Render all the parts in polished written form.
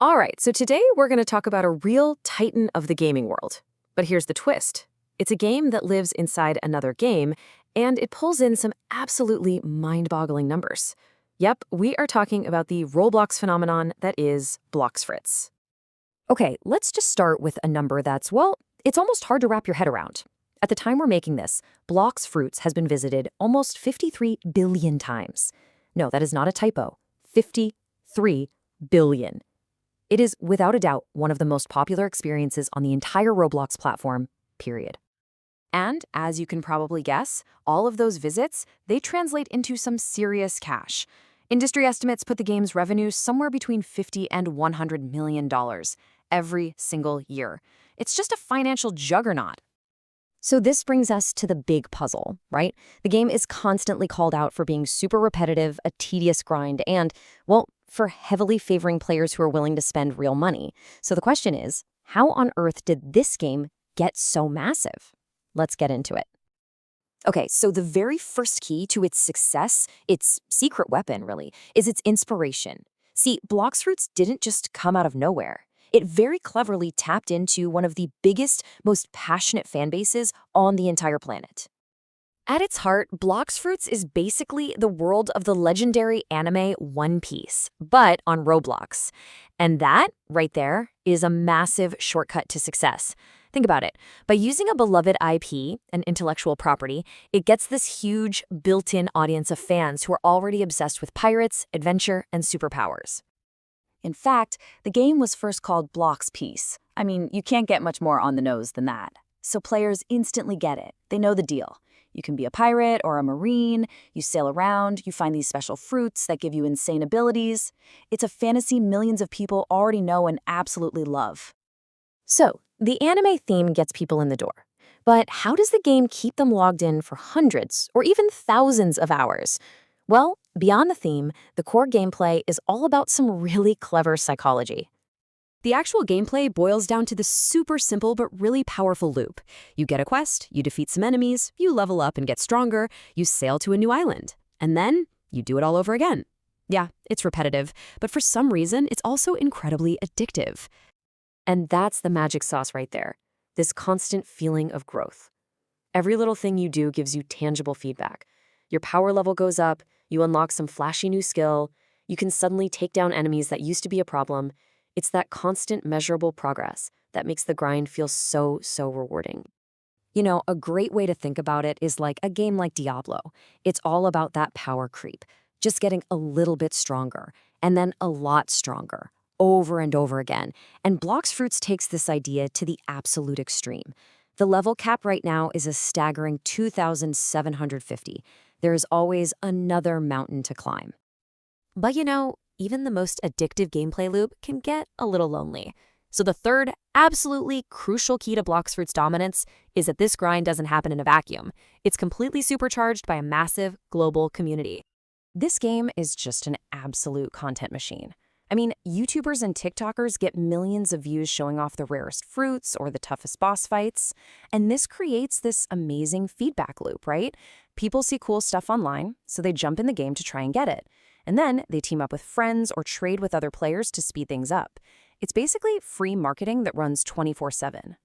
All right, so today we're going to talk about a real titan of the gaming world. But here's the twist. It's a game that lives inside another game, and it pulls in some absolutely mind-boggling numbers. Yep, we are talking about the Roblox phenomenon that is Blox Fruits. Okay, let's just start with a number that's, well, it's almost hard to wrap your head around. At the time we're making this, Blox Fruits has been visited almost 53 billion times. No, that is not a typo. 53 billion. It is, without a doubt, one of the most popular experiences on the entire Roblox platform, period. And, as you can probably guess, all of those visits, they translate into some serious cash. Industry estimates put the game's revenue somewhere between $50 and $100 million every single year. It's just a financial juggernaut. So this brings us to the big puzzle, right? The game is constantly called out for being super repetitive, a tedious grind, and, well, for heavily favoring players who are willing to spend real money. So the question is, how on earth did this game get so massive? Let's get into it. Okay, so the very first key to its success, its secret weapon really, is its inspiration. See, Blox Fruits didn't just come out of nowhere. It very cleverly tapped into one of the biggest, most passionate fan bases on the entire planet. At its heart, Blox Fruits is basically the world of the legendary anime One Piece, but on Roblox. And that, right there, is a massive shortcut to success. Think about it. By using a beloved IP, an intellectual property, it gets this huge, built-in audience of fans who are already obsessed with pirates, adventure, and superpowers. In fact, the game was first called Blox Piece. I mean, you can't get much more on the nose than that. So players instantly get it. They know the deal. You can be a pirate or a marine, you sail around, you find these special fruits that give you insane abilities. It's a fantasy millions of people already know and absolutely love. So, the anime theme gets people in the door. But how does the game keep them logged in for hundreds or even thousands of hours? Well, beyond the theme, the core gameplay is all about some really clever psychology. The actual gameplay boils down to this super simple but really powerful loop. You get a quest, you defeat some enemies, you level up and get stronger, you sail to a new island, and then you do it all over again. Yeah, it's repetitive, but for some reason, it's also incredibly addictive. And that's the magic sauce right there, this constant feeling of growth. Every little thing you do gives you tangible feedback. Your power level goes up, you unlock some flashy new skill, you can suddenly take down enemies that used to be a problem. It's that constant measurable progress that makes the grind feel so rewarding. You know, a great way to think about it is like a game like Diablo. It's all about that power creep, just getting a little bit stronger, and then a lot stronger, over and over again. And Blox Fruits takes this idea to the absolute extreme. The level cap right now is a staggering 2,750. There is always another mountain to climb. But you know, even the most addictive gameplay loop can get a little lonely. So the third, absolutely crucial key to Blox Fruits' dominance is that this grind doesn't happen in a vacuum. It's completely supercharged by a massive global community. This game is just an absolute content machine. I mean, YouTubers and TikTokers get millions of views showing off the rarest fruits or the toughest boss fights. And this creates this amazing feedback loop, right? People see cool stuff online, so they jump in the game to try and get it. And then they team up with friends or trade with other players to speed things up. It's basically free marketing that runs 24/7.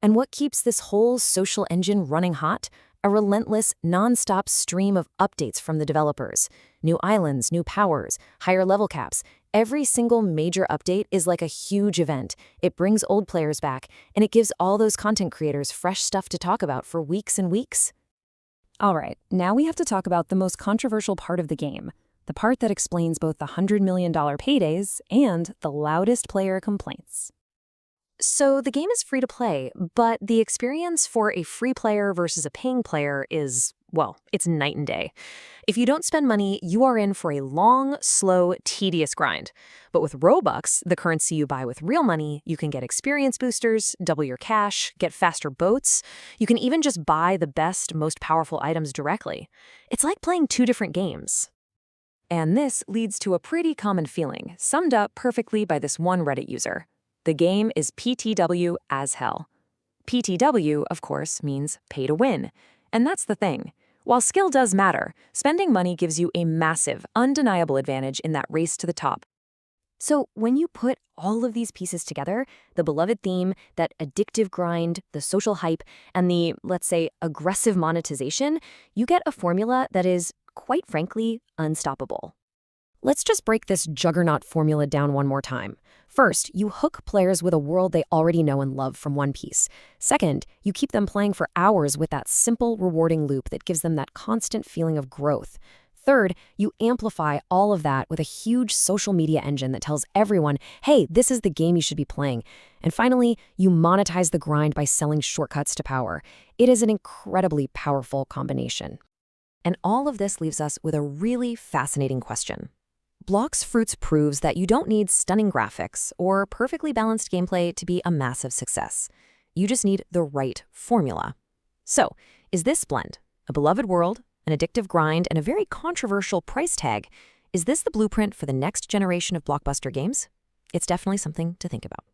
And what keeps this whole social engine running hot? A relentless, non-stop stream of updates from the developers. New islands, new powers, higher level caps. Every single major update is like a huge event. It brings old players back, and it gives all those content creators fresh stuff to talk about for weeks and weeks. All right, now we have to talk about the most controversial part of the game. The part that explains both the $100 million paydays and the loudest player complaints. So the game is free to play, but the experience for a free player versus a paying player is, well, it's night and day. If you don't spend money, you are in for a long, slow, tedious grind. But with Robux, the currency you buy with real money, you can get experience boosters, double your cash, get faster boats. You can even just buy the best, most powerful items directly. It's like playing two different games. And this leads to a pretty common feeling, summed up perfectly by this one Reddit user. The game is PTW as hell. PTW, of course, means pay to win. And that's the thing. While skill does matter, spending money gives you a massive, undeniable advantage in that race to the top. So when you put all of these pieces together, the beloved theme, that addictive grind, the social hype, and the, let's say, aggressive monetization, you get a formula that is, quite frankly, unstoppable. Let's just break this juggernaut formula down one more time. First, you hook players with a world they already know and love from one piece. Second, you keep them playing for hours with that simple, rewarding loop that gives them that constant feeling of growth. Third, you amplify all of that with a huge social media engine that tells everyone, hey, this is the game you should be playing. And finally, you monetize the grind by selling shortcuts to power. It is an incredibly powerful combination. And all of this leaves us with a really fascinating question. Blox Fruits proves that you don't need stunning graphics or perfectly balanced gameplay to be a massive success. You just need the right formula. So, is this blend, a beloved world, an addictive grind, and a very controversial price tag, is this the blueprint for the next generation of blockbuster games? It's definitely something to think about.